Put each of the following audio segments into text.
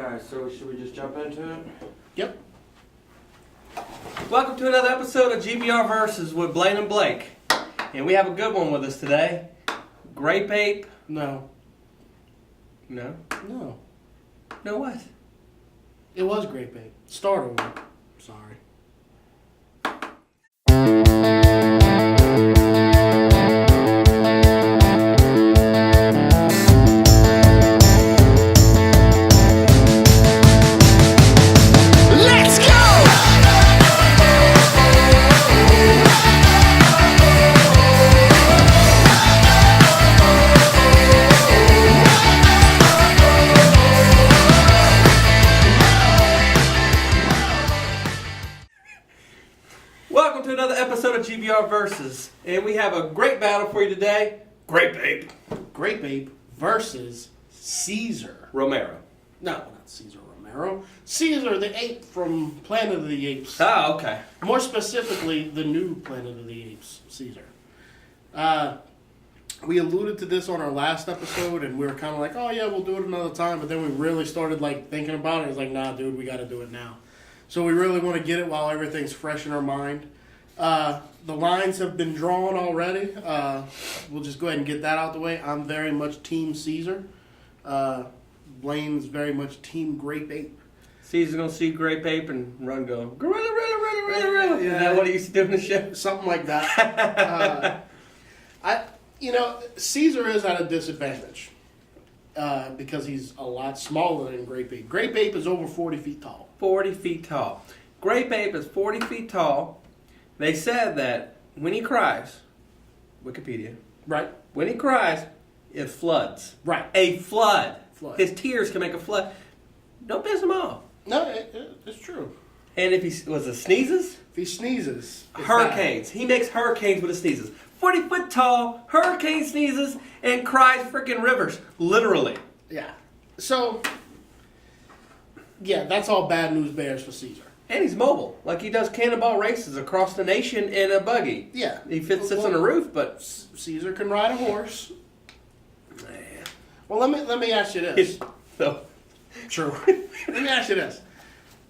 Alright, so should we just jump into it? Yep. Welcome to another episode of GBR Versus with Blaine and Blake. And we have a good one with us today. Grape Ape. No. No? No. No what? It was Grape Ape. Start over. Sorry. Welcome to another episode of GBR Versus. And we have a great battle for you today. Grape Ape. Grape Ape versus Caesar. Romero. No, not Caesar Romero. Caesar the ape from Planet of the Apes. Oh, okay. More specifically, the new Planet of the Apes, Caesar. We alluded to this on our last episode, and we were kind of like, oh yeah, we'll do it another time. But then we really started thinking about it. It's like, nah, dude, we got to do it now. So we really want to get it while everything's fresh in our mind. The lines have been drawn already. We'll just go ahead and get that out the way. I'm very much Team Caesar. Blaine's very much Team Grape Ape. Caesar's going to see Grape Ape and run go, gorilla. Is that what he used to do in the show? Something like that. Caesar is at a disadvantage because he's a lot smaller than Grape Ape. Grape Ape is over 40 feet tall. 40 feet tall. Grape Ape is 40 feet tall. They said that when he cries, Wikipedia, Right. when he cries, it floods. Right. A flood. Flood. His tears can make a flood. Don't piss him off. No, it's true. And if he sneezes, If he sneezes, it's hurricanes. He makes hurricanes with his sneezes. 40 foot tall, hurricane sneezes, and cries freaking rivers. Literally. bad. Yeah. So, yeah, that's all bad news bears for Caesar. And he's mobile. Like he does cannonball races across the nation in a buggy. Yeah. He sits on the roof, but... Caesar can ride a horse. Man. Well, let me ask you this. So, True. Let me ask you this.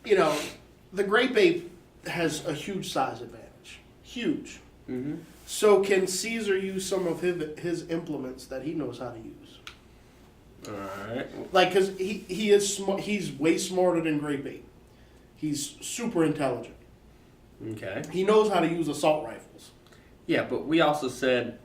You know, the Grape Ape has a huge size advantage. Huge. mm-hmm. So can Caesar use some of his implements that he knows how to use? Alright. Like, because he is smart. He's way smarter than Grape Ape. He's super intelligent. Okay. He knows how to use assault rifles. Yeah, but we also said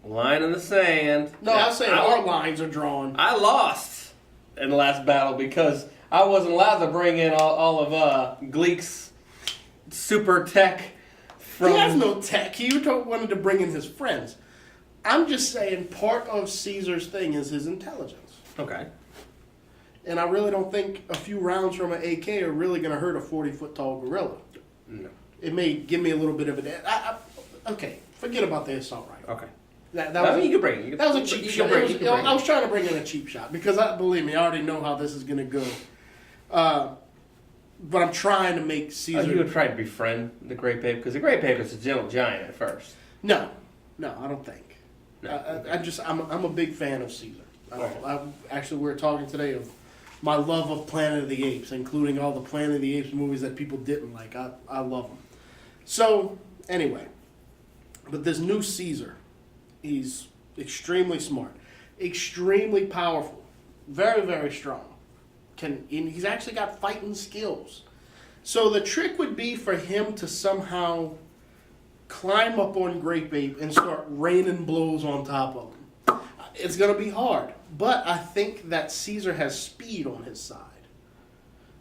line in the sand. No, Now, I'm saying our lines are drawn. I lost in the last battle because I wasn't allowed to bring in all of Gleek's super tech from... He has no tech. He wanted to bring in his friends. I'm just saying part of Caesar's thing is his intelligence. Okay. And I really don't think a few rounds from an AK are really going to hurt a 40-foot tall gorilla. No. It may give me a little bit of an... Okay, forget about the assault rifle. Okay. That I was mean, you can bring it. That was a cheap shot. I was trying to bring in a cheap shot because, believe me, I already know how this is going to go. But I'm trying to make Caesar... Oh, you would try to befriend the Grape Ape? Because the Grape Ape is a gentle giant at first. No, I don't think. No. I'm a big fan of Caesar. Right. Actually, we were talking today of my love of Planet of the Apes, including all the Planet of the Apes movies that people didn't like. I love them. So, anyway, but this new Caesar, he's extremely smart, extremely powerful, very, very strong. He's actually got fighting skills. So the trick would be for him to somehow climb up on Grape Ape and start raining blows on top of him. It's going to be hard, but I think that Caesar has speed on his side.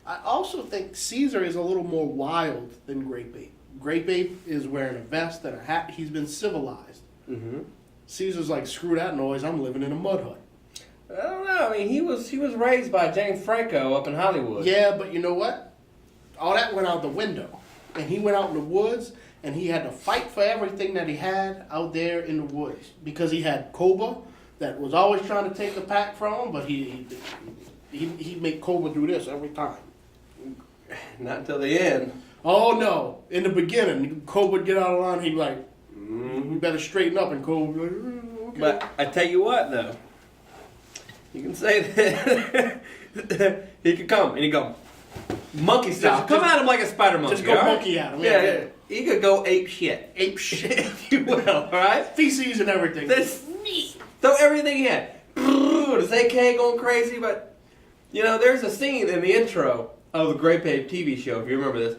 I also think Caesar is a little more wild than Grape Ape. Grape Ape is wearing a vest and a hat. He's been civilized. Mm-hmm. Caesar's like, screw that noise, I'm living in a mud hut. I don't know. I mean, he was raised by James Franco up in Hollywood. Yeah, but you know what? All that went out the window. And he went out in the woods, and he had to fight for everything that he had out there in the woods. Because he had Cobra that was always trying to take the pack from him, but he'd make Cobra do this every time. Not until the end. Oh, no. In the beginning, Cobra would get out of line, he'd be like, you better straighten up, and Cobra would be like, okay. But I tell you what, though. You can say that he could come and he'd go monkey style. Come at him like a spider monkey. Just go monkey at him. Yeah. He could go ape shit. Ape shit. If you will, alright? Feces and everything. Throw everything he had. His AK going crazy, but you know, there's a scene in the intro of the Grape Ape TV show, if you remember this,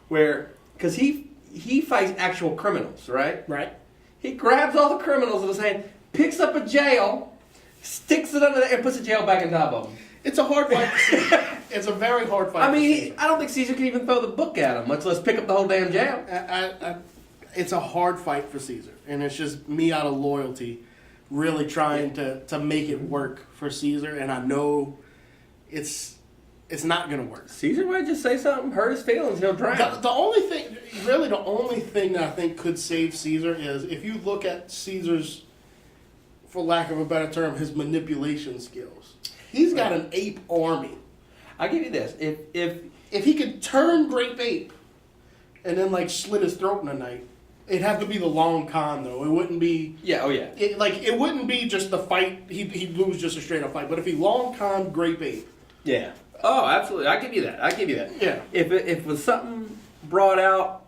where, because he fights actual criminals, right? Right. He grabs all the criminals in his hand, picks up a jail, sticks it under there, and puts the jail back on top of him. It's a hard fight. It's a very hard fight. I mean, I don't think Caesar can even throw the book at him, much less pick up the whole damn jail. It's a hard fight for Caesar, and it's just me out of loyalty, really trying to make it work for Caesar, and I know it's not going to work. Caesar might just say something, hurt his feelings, he'll drown. The only thing that I think could save Caesar is if you look at Caesar's, for lack of a better term, his manipulation skills. He's got an ape army. I'll give you this: if he could turn Grape Ape and then like slit his throat in a night, it'd have to be the long con though. It wouldn't be. Yeah. Oh yeah. It wouldn't be just the fight. He'd lose just a straight up fight. But if he long con Grape Ape. Yeah. Oh, absolutely. I give you that. Yeah. If it was something brought out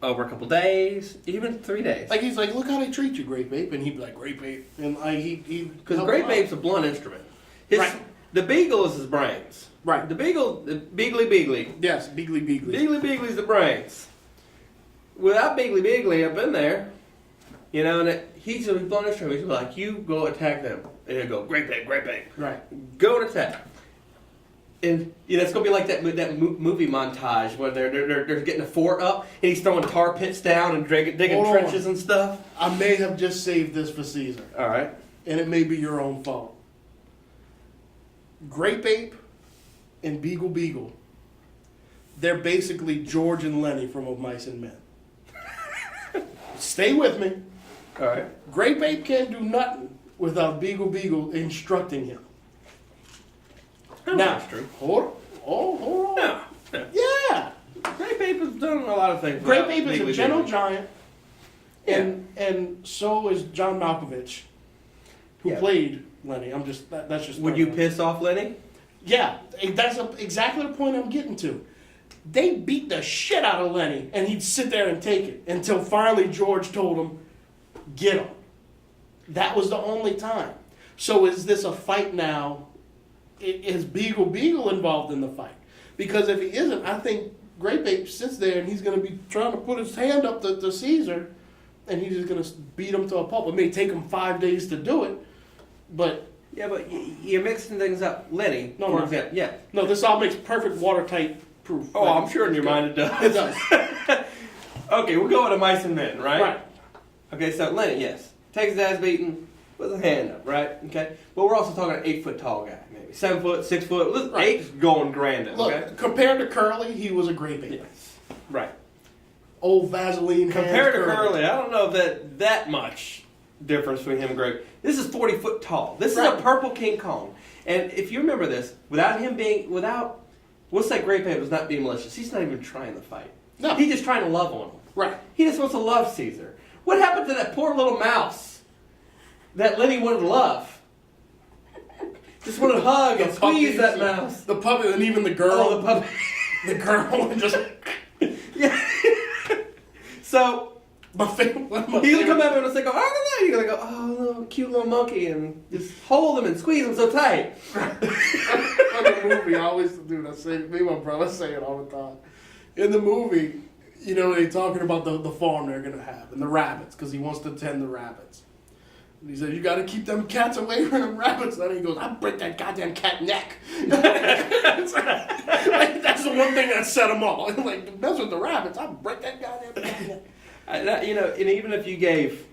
over a couple days, even 3 days. Like he's like, look how they treat you, Grape Ape, and he'd be like, Grape Ape, and like he because Grape Ape's a blunt instrument. Right. The beagle is his brains. Right. The Beagly. Yes, Beagly. Beagly's the brains. Without Beagly, I've been there. You know, and he's a blunt instrument. He's like, you go attack them. And he'll go, Grape Ape. Right. Go and attack. And you know, it's gonna be like that movie montage where they're getting a fort up and he's throwing tar pits down and digging trenches and stuff. I may have just saved this for Caesar. All right. And it may be your own fault. Grape Ape and Beagle, they're basically George and Lenny from Of Mice and Men. Stay with me. All right. Grape Ape can't do nothing without Beagle instructing him. Now, that's true. Hold on. Yeah. Grape Ape has done a lot of things. Grape Ape is a gentle Beagly. giant. And so is John Malkovich, who Yeah. played Lenny. That's just. Would you piss off Lenny? Yeah, that's exactly the point I'm getting to. They beat the shit out of Lenny, and he'd sit there and take it until finally George told him, "Get him." That was the only time. So is this a fight now? Is Beagle involved in the fight? Because if he isn't, I think Grape Ape sits there and he's going to be trying to put his hand up to Caesar, and he's just going to beat him to a pulp. It may take him 5 days to do it, but... Yeah, but you're mixing things up. Lenny, No, for no. example. Yeah. No, this all makes perfect watertight proof. Oh, I'm sure in your mind it does. It does. Okay, we'll go with the Mice and Men, right? Right. Okay, so Lenny, yes. Takes his ass beating, puts his hand up, right? Okay. But we're also talking an 8 foot tall guy, maybe. 7 foot, 6 foot. Listen, Right. 8's going grand, okay? Look, compared to Curly, he was a Grape Ape. Yes. Right. Old Vaseline Compared hands to Curly, I don't know if that much difference between him and Grape. This is 40 foot tall. This is a Right. purple King Kong. And if you remember this, we'll say Grape Ape was not being malicious. He's not even trying to fight. No. He's just trying to love on him. Right. He just wants to love Caesar. What happened to that poor little mouse that Lenny wanted to love? Just wanted to hug and squeeze that mouse. The puppy, and even the girl. Oh, the puppy. The girl just... Yeah. So... My favorite. He's gonna come at me and say, "Oh, I don't know." You're gonna go, "Oh, little cute little monkey," and just hold him and squeeze him so tight. In the movie, I always do that. Me and my brother say it all the time. In the movie, you know, they're talking about the farm they're gonna have and the rabbits because he wants to tend the rabbits. And he says, "You got to keep them cats away from them rabbits." And he goes, "I'll break that goddamn cat neck." It's like, that's the one thing that set him off. Like, mess with the rabbits, I'll break that goddamn cat neck. You know, and even if you gave,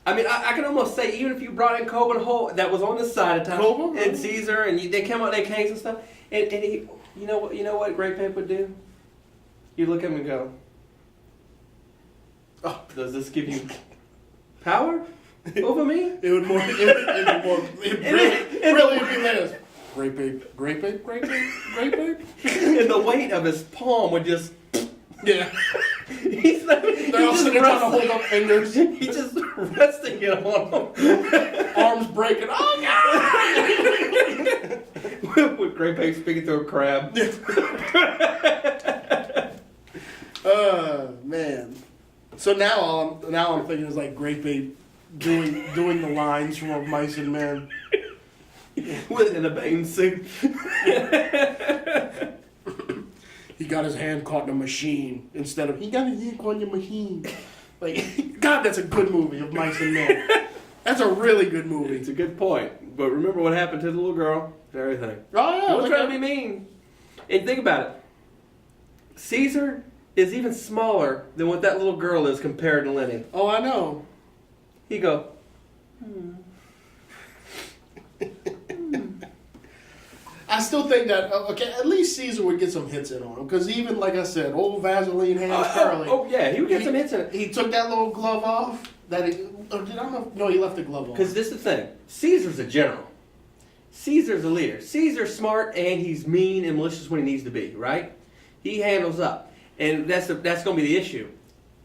I mean, I can almost say, even if you brought in Coben Hole, that was on the side of town, Coben? and Caesar, and they came out their canes and stuff, and he, you know what Grape Ape would do? You look at him and go, "Oh, does this give you power over me?" It would more. It really would be this. Grape Ape, Grape Ape, Grape Ape, Grape Ape. And the weight of his palm would just. Yeah. They're all sitting trying to hold up fingers. He's just resting it on them. Arms breaking. Oh, God! With Grape Ape speaking through a crab. Man. So now I'm thinking it's like Grape Ape doing the lines from A Mice and Men. In a bathing suit. He got his hand caught in a machine instead of he got his hand caught in a machine. Like, God, that's a good movie of Mice and Men. That's a really good movie. It's a good point. But remember what happened to the little girl and everything. Oh yeah, Don't try to be mean. And think about it. Caesar is even smaller than what that little girl is compared to Lenny. Oh, I know. He go. I still think that okay, at least Caesar would get some hits in on him because even like I said, old Vaseline hands Curly. Oh yeah, he would get some hits in it. He took that little glove off. No, he left the glove on. Because this is the thing. Caesar's a general. Caesar's a leader. Caesar's smart and he's mean and malicious when he needs to be. Right? He handles up, and that's going to be the issue.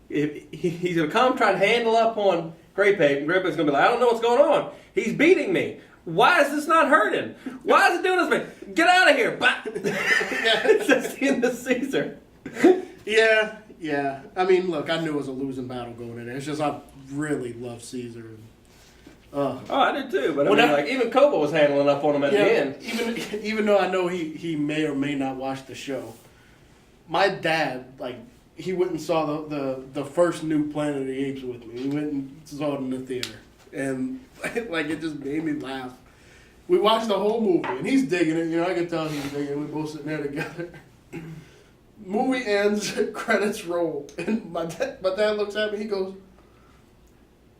If he's going to come try to handle up on Grape Ape, and Grape Ape's going to be like, I don't know what's going on. He's beating me. Why is this not hurting? Why is it doing this to me? Get out of here! It's just the end of Caesar. Yeah. I mean, look, I knew it was a losing battle going in there. It's just I really love Caesar. Oh, I did too. But I mean, like even Kobo was handling up on him at the end. Even though I know he may or may not watch the show, my dad he went and saw the first new Planet of the Apes with me. He went and saw it in the theater, and it just made me laugh. We watched the whole movie, and he's digging it. I can tell he's digging it. We're both sitting there together. Movie ends, credits roll, and my dad looks at me. He goes,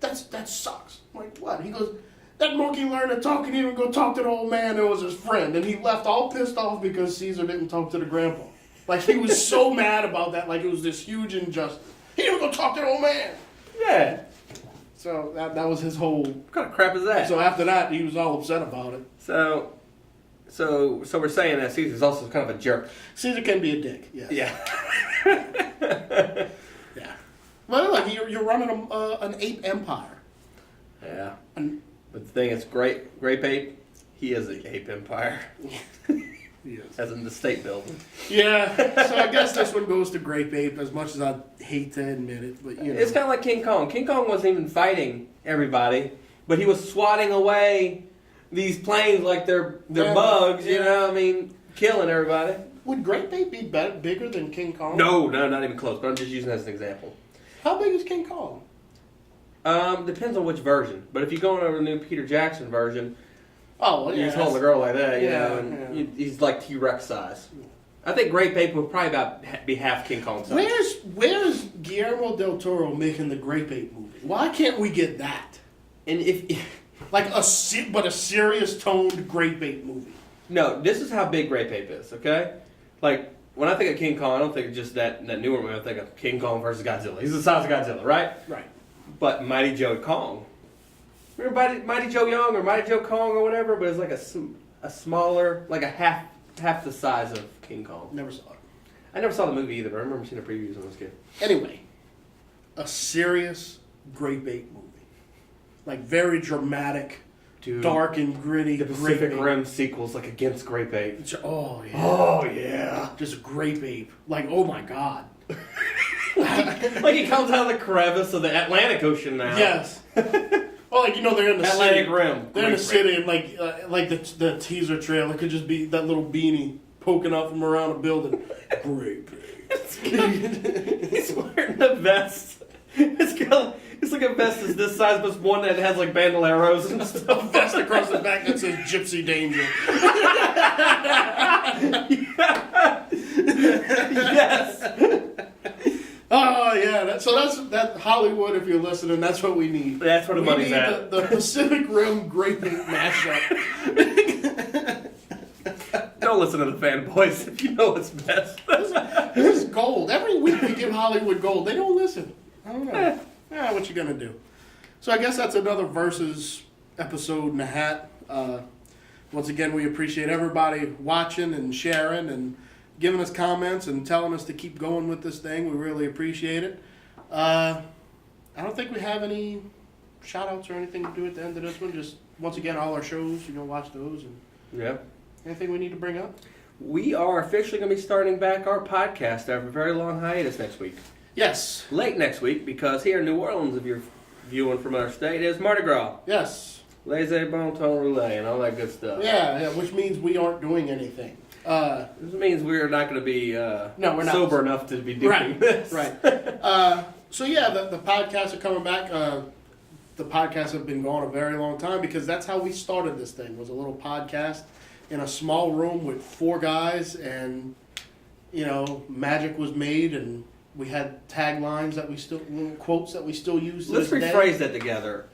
"That sucks." I'm like, what? He goes, "That monkey learned to talk and even go talk to the old man that was his friend, and he left all pissed off because Caesar didn't talk to the grandpa. Like he was so mad about that. Like it was this huge injustice. He didn't go talk to the old man." Yeah. So that was his whole. What kind of crap is that? So after that, he was all upset about it. So we're saying that Caesar's also kind of a jerk. Caesar can be a dick. Yes. Yeah. Yeah. Well, like you're running an ape empire. Yeah. But the thing is, Grape Ape, he is the ape empire. Yes. As in the state building. Yeah. So I guess this one goes to Grape Ape, as much as I hate to admit it, but It's kind of like King Kong. King Kong wasn't even fighting everybody, but he was swatting away these planes like they're bugs. Yeah. I mean, killing everybody. Would Grape Ape be bigger than King Kong? No, not even close. But I'm just using that as an example. How big is King Kong? Depends on which version. But if you're going over the new Peter Jackson version, oh, well, yeah, he's holding a girl like that, yeah. he's like T-Rex size. I think Grape Ape would probably be half King Kong size. Where's Guillermo del Toro making the Grape Ape movie? Why can't we get that? And if like a serious toned Grape Ape movie. No, this is how big Grape Ape is. Okay, like when I think of King Kong, I don't think of just that newer movie. I think of King Kong versus Godzilla. He's the size of Godzilla, right? Right. But Mighty Joe Kong. Remember Mighty Joe Young or Mighty Joe Kong or whatever? But it's like a smaller, like a half the size of King Kong. Never saw it. I never saw the movie either, but I remember seeing the previews when I was a kid. Anyway, a serious Grape Ape movie. Like very dramatic, Dude, dark and gritty. The Pacific Rim sequels, like against Grape Ape. Oh yeah. Oh yeah. Just Grape Ape. Like, oh my God. Like he comes out of the crevice of the Atlantic Ocean now. Yes. Well, like they're in the Atlantic city. Rim. They're in the city, and like the teaser trailer could just be that little beanie poking out from around a building. Grape Ape. He's wearing a vest. It's like a vest is this size, but it's one that has like bandoleros and stuff. A vest across the back that says Gypsy Danger. Yes. Oh yeah, so that's Hollywood. If you're listening, that's what we need. That's where the money's need at. The Pacific Rim Grape Ape mashup. Don't listen to the fanboys if you know what's best. This is gold. Every week we give Hollywood gold. They don't listen. I don't know. What you gonna do? So I guess that's another Versus episode in the hat. Once again, we appreciate everybody watching and sharing and giving us comments and telling us to keep going with this thing. We really appreciate it. I don't think we have any shout outs or anything to do at the end of this one. Just once again, all our shows, watch those. And Yeah. Anything we need to bring up? We are officially going to be starting back our podcast after a very long hiatus next week. Yes. Late next week, because here in New Orleans, if you're viewing from our state, is Mardi Gras. Yes. Laissez bon temps roulette and all that good stuff. Yeah, which means we aren't doing anything. This means we're not going to be No, we're not. sober enough to be doing this. Right. So yeah, the podcasts are coming back. The podcasts have been going a very long time because that's how we started this thing. Was a little podcast in a small room with 4 guys, and magic was made, and we had taglines that we still quotes that we still use. Let's rephrase that together.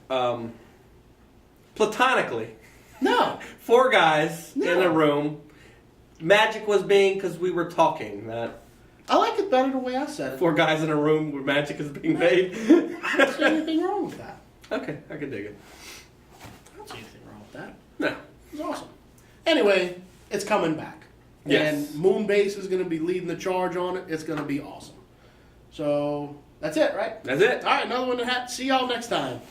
Platonically. No. 4 guys No. in a room. Magic was being because we were talking. Not I like it better the way I said it. 4 guys in a room where magic is being made. I don't see anything wrong with that. Okay, I can dig it. I don't see anything wrong with that. No. It's awesome. Anyway, it's coming back. Yes. And Moonbase is going to be leading the charge on it. It's going to be awesome. So, that's it, right? That's it. All right, another one in the hat. See y'all next time.